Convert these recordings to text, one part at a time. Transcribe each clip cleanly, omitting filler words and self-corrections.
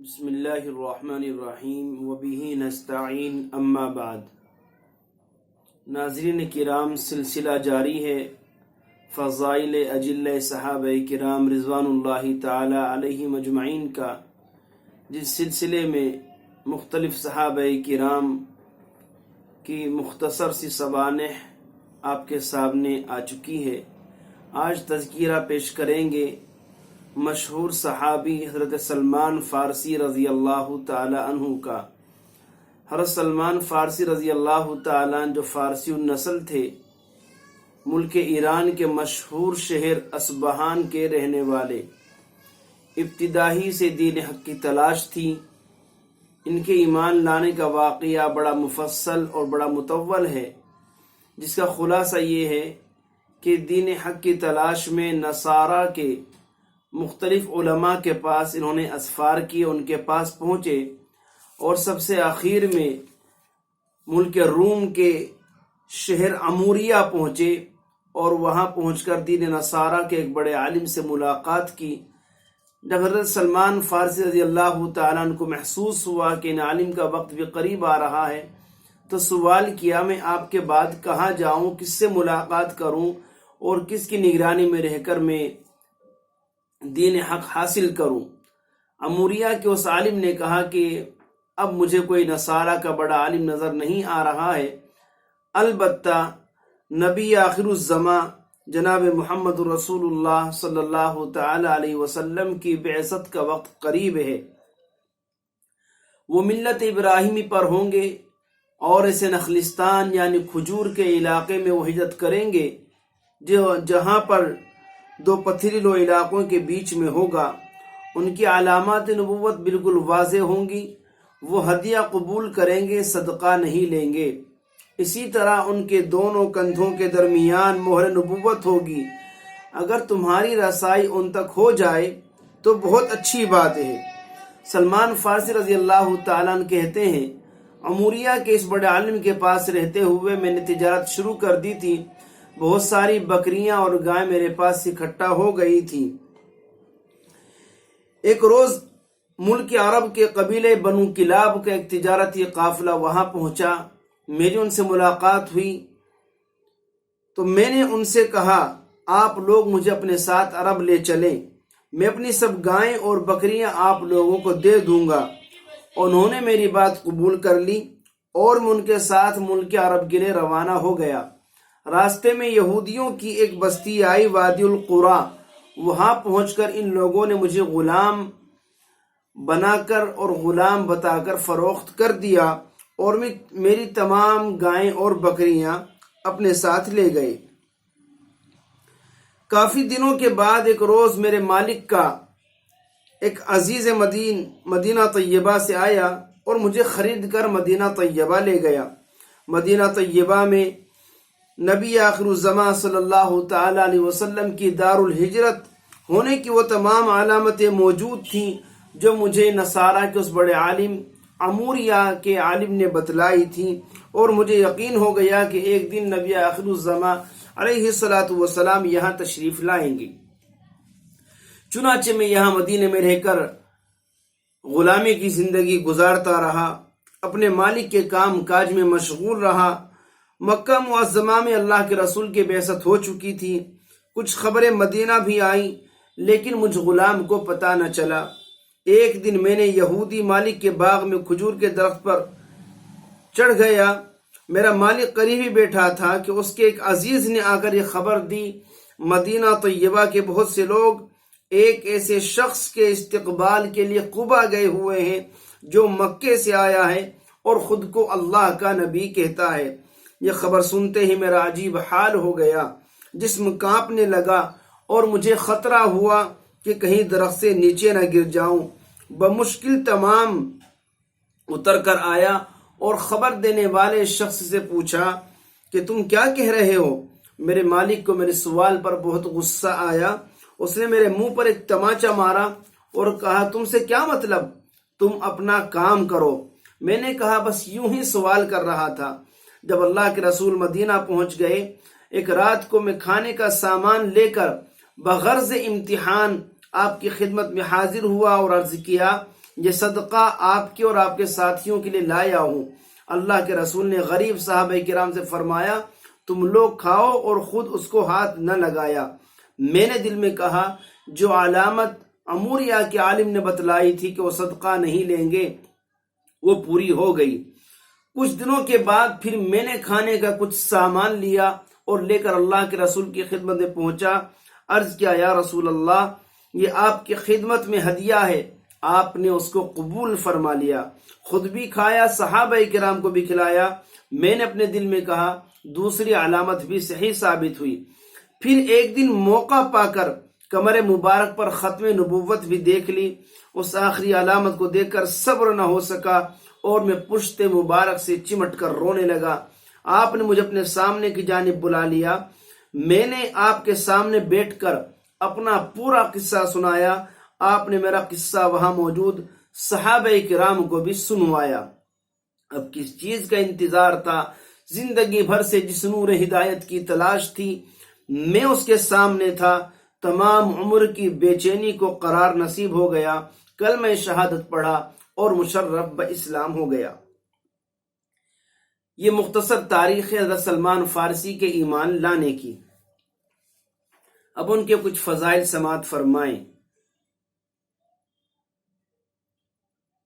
بسم اللہ الرحمن الرحیم وبہ نستعین اما بعد۔ ناظرین کرام، سلسلہ جاری ہے فضائل اجلہ صحابہ کرام رضوان اللہ تعالی علیہم اجمعین کا، جس سلسلے میں مختلف صحابہ کرام کی مختصر سی سوانح آپ کے سامنے آ چکی ہے۔ آج تذکرہ پیش کریں گے مشہور صحابی حضرت سلمان فارسی رضی اللہ تعالی عنہ کا۔ حضرت سلمان فارسی رضی اللہ تعالی عنہ جو فارسی النسل تھے، ملک ایران کے مشہور شہر اصبہان کے رہنے والے، ابتدائی سے دین حق کی تلاش تھی۔ ان کے ایمان لانے کا واقعہ بڑا مفصل اور بڑا مطول ہے، جس کا خلاصہ یہ ہے کہ دین حق کی تلاش میں نصارہ کے مختلف علماء کے پاس انہوں نے اسفار کیے، ان کے پاس پہنچے، اور سب سے آخر میں ملک روم کے شہر عموریہ پہنچے، اور وہاں پہنچ کر دین نصارہ کے ایک بڑے عالم سے ملاقات کی۔ جب حضرت سلمان فارسی رضی اللہ تعالیٰ عنہ کو محسوس ہوا کہ ان عالم کا وقت بھی قریب آ رہا ہے، تو سوال کیا، میں آپ کے بعد کہاں جاؤں، کس سے ملاقات کروں، اور کس کی نگرانی میں رہ کر میں دین حق حاصل کروں؟ عموریہ کے اس عالم نے کہا کہ اب مجھے کوئی نصارہ کا بڑا عالم نظر نہیں آ رہا ہے، البتہ نبی آخر الزماں جناب محمد رسول اللہ صلی اللہ تعالی علیہ وسلم کی بعثت کا وقت قریب ہے۔ وہ ملت ابراہیمی پر ہوں گے، اور اسے نخلستان یعنی کھجور کے علاقے میں وہ ہجرت کریں گے، جہاں پر دو پتھریلو علاقوں کے بیچ میں ہوگا۔ ان کی علامات نبوت بالکل واضح ہوں گی، وہ ہدیہ قبول کریں گے، صدقہ نہیں لیں گے۔ اسی طرح ان کے دونوں کندھوں کے درمیان مہر نبوت ہوگی۔ اگر تمہاری رسائی ان تک ہو جائے تو بہت اچھی بات ہے۔ سلمان فارسی رضی اللہ تعالیٰ عنہ کہتے ہیں، عموریہ کے اس بڑے عالم کے پاس رہتے ہوئے میں نے تجارت شروع کر دی تھی، بہت ساری بکریاں اور گائیں میرے پاس اکٹھا ہو گئی تھی۔ ایک روز ملک عرب کے قبیلے بنو کلاب کا ایک تجارتی قافلہ وہاں پہنچا۔ میری ان سے ملاقات ہوئی تو میں نے ان سے کہا، آپ لوگ مجھے اپنے ساتھ عرب لے چلیں، میں اپنی سب گائیں اور بکریاں آپ لوگوں کو دے دوں گا۔ انہوں نے میری بات قبول کر لی، اور میں ان کے ساتھ ملک عرب کے لیے روانہ ہو گیا۔ راستے میں یہودیوں کی ایک بستی آئی، وادی القرا۔ وہاں پہنچ کر ان لوگوں نے مجھے غلام بنا کر اور غلام بتا کر فروخت کر دیا، اور میری تمام گائیں اور بکریاں اپنے ساتھ لے گئے۔ کافی دنوں کے بعد ایک روز میرے مالک کا ایک عزیز مدینہ طیبہ سے آیا، اور مجھے خرید کر مدینہ طیبہ لے گیا۔ مدینہ طیبہ میں نبی آخر الزماں صلی اللہ تعالی علیہ وسلم کی دار الہجرت ہونے کی وہ تمام علامتیں موجود تھیں جو مجھے نصارہ کے اس بڑے عالم عموریہ کے عالم نے بتلائی تھیں، اور مجھے یقین ہو گیا کہ ایک دن نبی آخر الزماں علیہ السلام یہاں تشریف لائیں گے۔ چنانچہ میں یہاں مدینے میں رہ کر غلامی کی زندگی گزارتا رہا، اپنے مالک کے کام کاج میں مشغول رہا۔ مکہ معظمہ میں اللہ کے رسول کی بعثت ہو چکی تھی، کچھ خبریں مدینہ بھی آئیں، لیکن مجھ غلام کو پتہ نہ چلا۔ ایک دن میں نے یہودی مالک کے باغ میں کھجور کے درخت پر چڑھ گیا۔ میرا مالک قریب ہی بیٹھا تھا کہ اس کے ایک عزیز نے آ کر یہ خبر دی، مدینہ طیبہ کے بہت سے لوگ ایک ایسے شخص کے استقبال کے لیے قبا گئے ہوئے ہیں جو مکے سے آیا ہے اور خود کو اللہ کا نبی کہتا ہے۔ یہ خبر سنتے ہی میرا عجیب حال ہو گیا، جسم کانپنے لگا، اور مجھے خطرہ ہوا کہ کہیں درخت سے نیچے نہ گر جاؤں۔ بمشکل تمام اتر کر آیا، اور خبر دینے والے شخص سے پوچھا کہ تم کیا کہہ رہے ہو؟ میرے مالک کو میرے سوال پر بہت غصہ آیا۔ اس نے میرے منہ پر ایک تماچا مارا اور کہا، تم سے کیا مطلب، تم اپنا کام کرو۔ میں نے کہا، بس یوں ہی سوال کر رہا تھا۔ جب اللہ کے رسول مدینہ پہنچ گئے، ایک رات کو میں کھانے کا سامان لے کر بغرض امتحان آپ کی خدمت میں حاضر ہوا اور عرض کیا یہ صدقہ آپ کے اور آپ کے ساتھیوں کے لیے لایا ہوں۔ اللہ کے رسول نے غریب صحابہ کرام سے فرمایا تم لوگ کھاؤ اور خود اس کو ہاتھ نہ لگایا۔ میں نے دل میں کہا جو علامت اموریہ کے عالم نے بتلائی تھی کہ وہ صدقہ نہیں لیں گے وہ پوری ہو گئی۔ کچھ دنوں کے بعد پھر میں نے کھانے کا کچھ سامان لیا اور لے کر اللہ کے رسول کی خدمت میں پہنچا۔ عرض کیا یا رسول اللہ یہ آپ کی خدمت میں ہدیہ ہے۔ آپ نے اس کو قبول فرما لیا، خود بھی کھایا، صحابہ کرام کو بھی کھلایا۔ میں نے اپنے دل میں کہا دوسری علامت بھی صحیح ثابت ہوئی۔ پھر ایک دن موقع پا کر کمر مبارک پر ختم نبوت بھی دیکھ لی۔ اس آخری علامت کو دیکھ کر صبر نہ ہو سکا اور میں پشت مبارک سے چمٹ کر رونے لگا۔ آپ نے مجھے اپنے سامنے کی جانب بلا لیا۔ میں نے آپ کے سامنے بیٹھ کر اپنا پورا قصہ سنایا۔ آپ نے میرا قصہ وہاں موجود صحابہ کرام کو بھی سنوایا۔ اب کس چیز کا انتظار تھا؟ زندگی بھر سے جس نور ہدایت کی تلاش تھی میں اس کے سامنے تھا۔ تمام عمر کی بے چینی کو قرار نصیب ہو گیا۔ کلمہ شہادت پڑھا اور مشرف باسلام ہو گیا۔ یہ مختصر تاریخ حضرت سلمان فارسی کے ایمان لانے کی۔ اب ان کے کچھ فضائل سماعت فرمائیں۔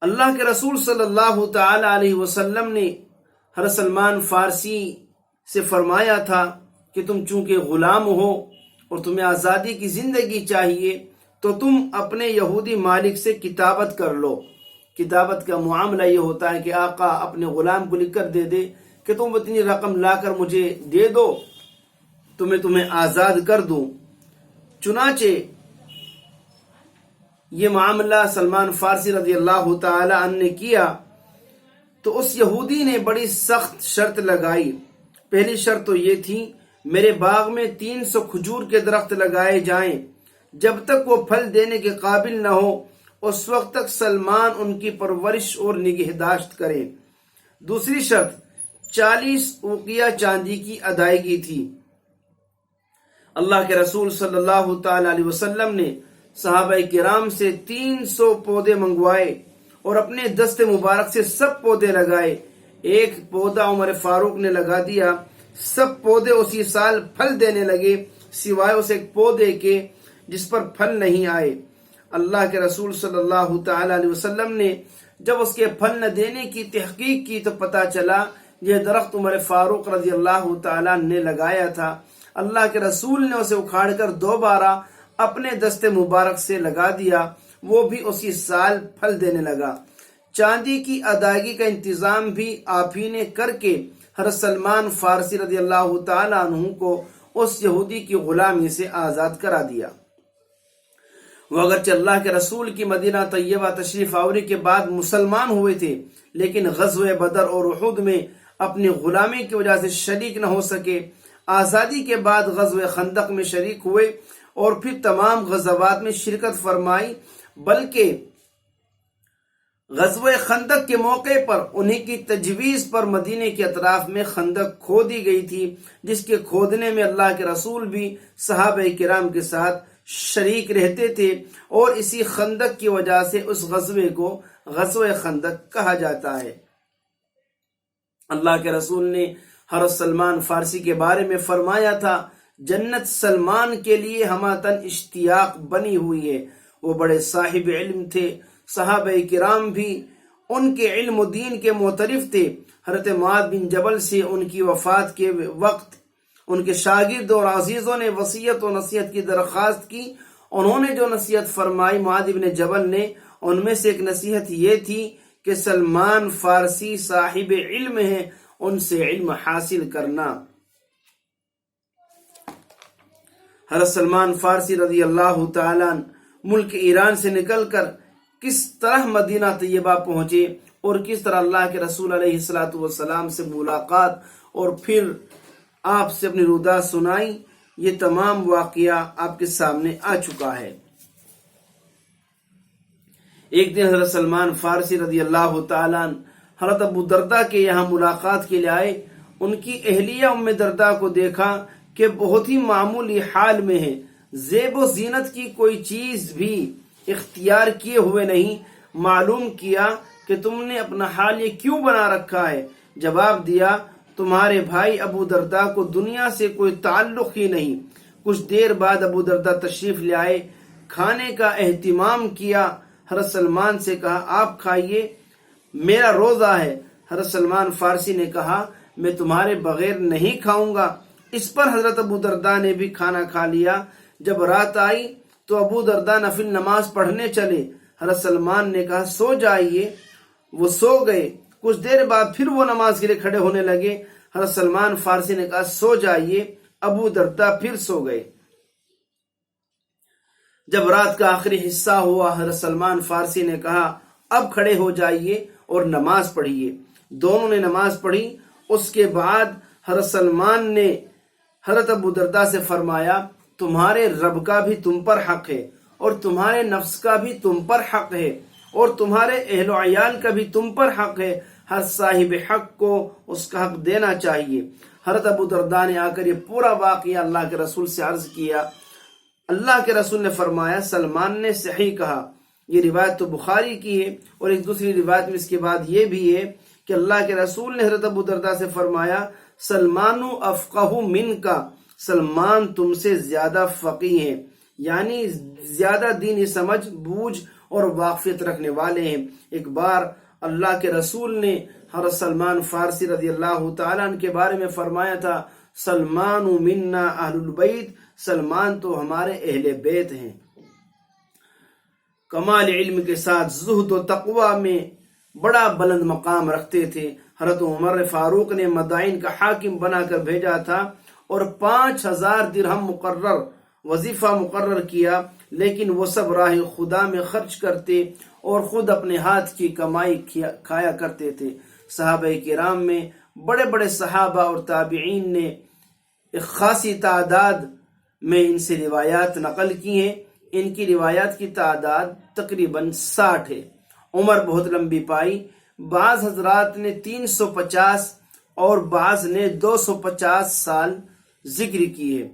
اللہ کے رسول صلی اللہ تعالی علیہ وسلم نے حضرت سلمان فارسی سے فرمایا تھا کہ تم چونکہ غلام ہو اور تمہیں آزادی کی زندگی چاہیے تو تم اپنے یہودی مالک سے کتابت کر لو۔ کتابت کا معاملہ یہ ہوتا ہے کہ آقا اپنے غلام کو لکھ کر دے دے کہ تم اتنی رقم لا کر مجھے دے دو تو میں تمہیں آزاد کر دوں۔ چنانچہ یہ معاملہ سلمان فارسی رضی اللہ تعالی عنہ نے کیا تو اس یہودی نے بڑی سخت شرط لگائی۔ پہلی شرط تو یہ تھی میرے باغ میں 300 کھجور کے درخت لگائے جائیں، جب تک وہ پھل دینے کے قابل نہ ہو اس وقت تک سلمان ان کی پرورش اور نگہداشت کریں۔ دوسری شرط 40 اوقیہ چاندی کی ادائیگی تھی۔ اللہ کے رسول صلی اللہ تعالی علیہ وسلم نے صحابہ کرام سے 300 پودے منگوائے اور اپنے دست مبارک سے سب پودے لگائے۔ ایک پودا عمر فاروق نے لگا دیا، سب پودے اسی سال پھل دینے لگے سوائے اس ایک پودے کے جس پر پھل نہیں آئے۔ اللہ کے رسول صلی اللہ تعالی علیہ وسلم نے جب اس کے پھل نہ دینے کی تحقیق کی تو پتہ چلا یہ درخت عمر فاروق رضی اللہ تعالیٰ نے لگایا تھا۔ اللہ کے رسول نے اسے اکھاڑ کر دوبارہ اپنے دست مبارک سے لگا دیا، وہ بھی اسی سال پھل دینے لگا۔ چاندی کی ادائیگی کا انتظام بھی آپ ہی نے کر کے حضرت سلمان فارسی رضی اللہ تعالیٰ عنہ کو اس یہودی کی غلامی سے آزاد کرا دیا۔ وہ اگرچہ اللہ کے رسول کی مدینہ طیبہ تشریف آوری کے بعد مسلمان ہوئے تھے لیکن غزوہ بدر اور احد میں اپنی غلامی کی وجہ سے شریک نہ ہو سکے۔ آزادی کے بعد غزوہ خندق میں شریک ہوئے اور پھر تمام غزوات میں شرکت فرمائی، بلکہ غزوہ خندق کے موقع پر انہی کی تجویز پر مدینے کے اطراف میں خندق کھودی گئی تھی، جس کے کھودنے میں اللہ کے رسول بھی صحابہ کرام کے ساتھ شریک رہتے تھے اور اسی خندق کی وجہ سے اس غزوے کو غزوہ خندق کہا جاتا ہے۔ اللہ کے رسول نے حضرت سلمان فارسی کے بارے میں فرمایا تھا جنت سلمان کے لیے ہماتن اشتیاق بنی ہوئی ہے۔ وہ بڑے صاحب علم تھے، صحابہ کرام بھی ان کے علم و دین کے معترف تھے۔ حضرت معاذ بن جبل سے ان کی وفات کے وقت ان کے شاگرد اور عزیزوں نے وصیت و نصیحت کی درخواست کی۔ انہوں نے جو نصیحت فرمائی معاذ بن جبل نے، ان میں سے ایک نصیحت یہ تھی کہ سلمان فارسی صاحب علم ہیں، ان سے علم حاصل کرنا۔ حضرت سلمان فارسی رضی اللہ تعالیٰ ملک ایران سے نکل کر کس طرح مدینہ طیبہ پہنچے اور کس طرح اللہ کے رسول علیہ الصلوۃ والسلام سے ملاقات اور پھر آپ سے اپنی ردا سنائی، یہ تمام واقعہ آپ کے سامنے آ چکا ہے۔ ایک دن حضرت سلمان فارسی رضی اللہ تعالیٰ حضرت ابو دردہ کے یہاں ملاقات کے لیے آئے۔ ان کی اہلیہ ام دردہ کو دیکھا کہ بہت ہی معمولی حال میں ہے، زیب و زینت کی کوئی چیز بھی اختیار کیے ہوئے نہیں۔ معلوم کیا کہ تم نے اپنا حال یہ کیوں بنا رکھا ہے؟ جواب دیا تمہارے بھائی ابو درداء کو دنیا سے کوئی تعلق ہی نہیں۔ کچھ دیر بعد ابو درداء تشریف لے آئے، کھانے کا اہتمام کیا۔ حضرت سلمان سے کہا آپ کھائیے، میرا روزہ ہے۔ حضرت سلمان فارسی نے کہا میں تمہارے بغیر نہیں کھاؤں گا۔ اس پر حضرت ابو درداء نے بھی کھانا کھا لیا۔ جب رات آئی تو ابو درداء نفل نماز پڑھنے چلے۔ حضرت سلمان نے کہا سو جائیے، وہ سو گئے۔ کچھ دیر بعد پھر وہ نماز کے لیے کھڑے ہونے لگے۔ حضرت سلمان فارسی نے کہا سو جائیے، ابو درداء پھر سو گئے۔ جب رات کا آخری حصہ ہوا، حضرت سلمان فارسی نے کہا اب کھڑے ہو جائیے اور نماز پڑھیے۔ دونوں نے نماز پڑھی۔ اس کے بعد حضرت سلمان نے حضرت ابو درداء سے فرمایا تمہارے رب کا بھی تم پر حق ہے، اور تمہارے نفس کا بھی تم پر حق ہے، اور تمہارے اہل و عیال کا بھی تم پر حق ہے۔ ہر صاحب حق کو اس کا حق دینا چاہیے۔ حضرت ابو درداء نے آ کر یہ پورا واقعہ اللہ کے رسول سے عرض کیا۔ اللہ کے رسول نے فرمایا سلمان نے صحیح کہا۔ یہ روایت تو بخاری کی ہے، اور ایک دوسری روایت میں اس کے بعد یہ بھی ہے کہ اللہ کے رسول نے حضرت ابو درداء سے فرمایا سلمان افقہ منکا، سلمان تم سے زیادہ فقیہ ہیں، یعنی زیادہ دینی سمجھ بوجھ اور واقفیت رکھنے والے ہیں۔ ایک بار اللہ کے رسول نے حضرت سلمان فارسی رضی اللہ تعالیٰ عنہ کے بارے میں فرمایا تھا سلمان منا اہل البیت، سلمان تو ہمارے اہل بیت ہیں۔ کمال علم کے ساتھ زہد و تقوی میں بڑا بلند مقام رکھتے تھے۔ حضرت عمر فاروق نے مدائن کا حاکم بنا کر بھیجا تھا اور 5000 درہم مقرر وظیفہ مقرر کیا، لیکن وہ سب راہ خدا میں خرچ کرتے اور خود اپنے ہاتھ کی کمائی کھایا کرتے تھے۔ صحابہ کرام میں بڑے بڑے صحابہ اور تابعین نے ایک خاصی تعداد میں ان سے روایات نقل کی ہیں۔ ان کی روایات کی تعداد تقریباً 60 ہے۔ عمر بہت لمبی پائی، بعض حضرات نے 350 اور بعض نے 250 سال ذکر کی ہے۔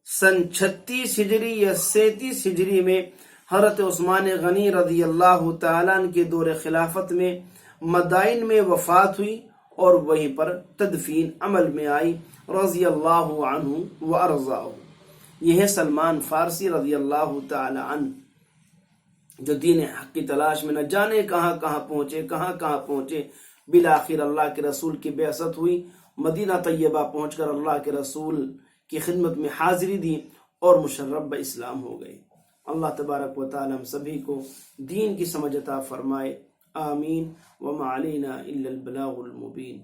سن 36 ہجری یا 37 ہجری میں حضرت عثمان غنی رضی اللہ تعالیٰ عنہ کے دور خلافت میں مدائن میں وفات ہوئی اور وہیں پر تدفین عمل میں آئی رضی اللہ عنہ وارضاہ۔ یہ ہے سلمان فارسی رضی اللہ تعالیٰ عنہ، جو دین حق کی تلاش میں نہ جانے کہاں کہاں پہنچے، بالآخر اللہ کے رسول کی بعثت ہوئی، مدینہ طیبہ پہنچ کر اللہ کے رسول کی خدمت میں حاضری دی اور مشرف اسلام ہو گئے۔ اللہ تبارک و تعالی ہم سبھی کو دین کی سمجھ عطا فرمائے، آمین۔ وما علینا الا البلاغ المبین۔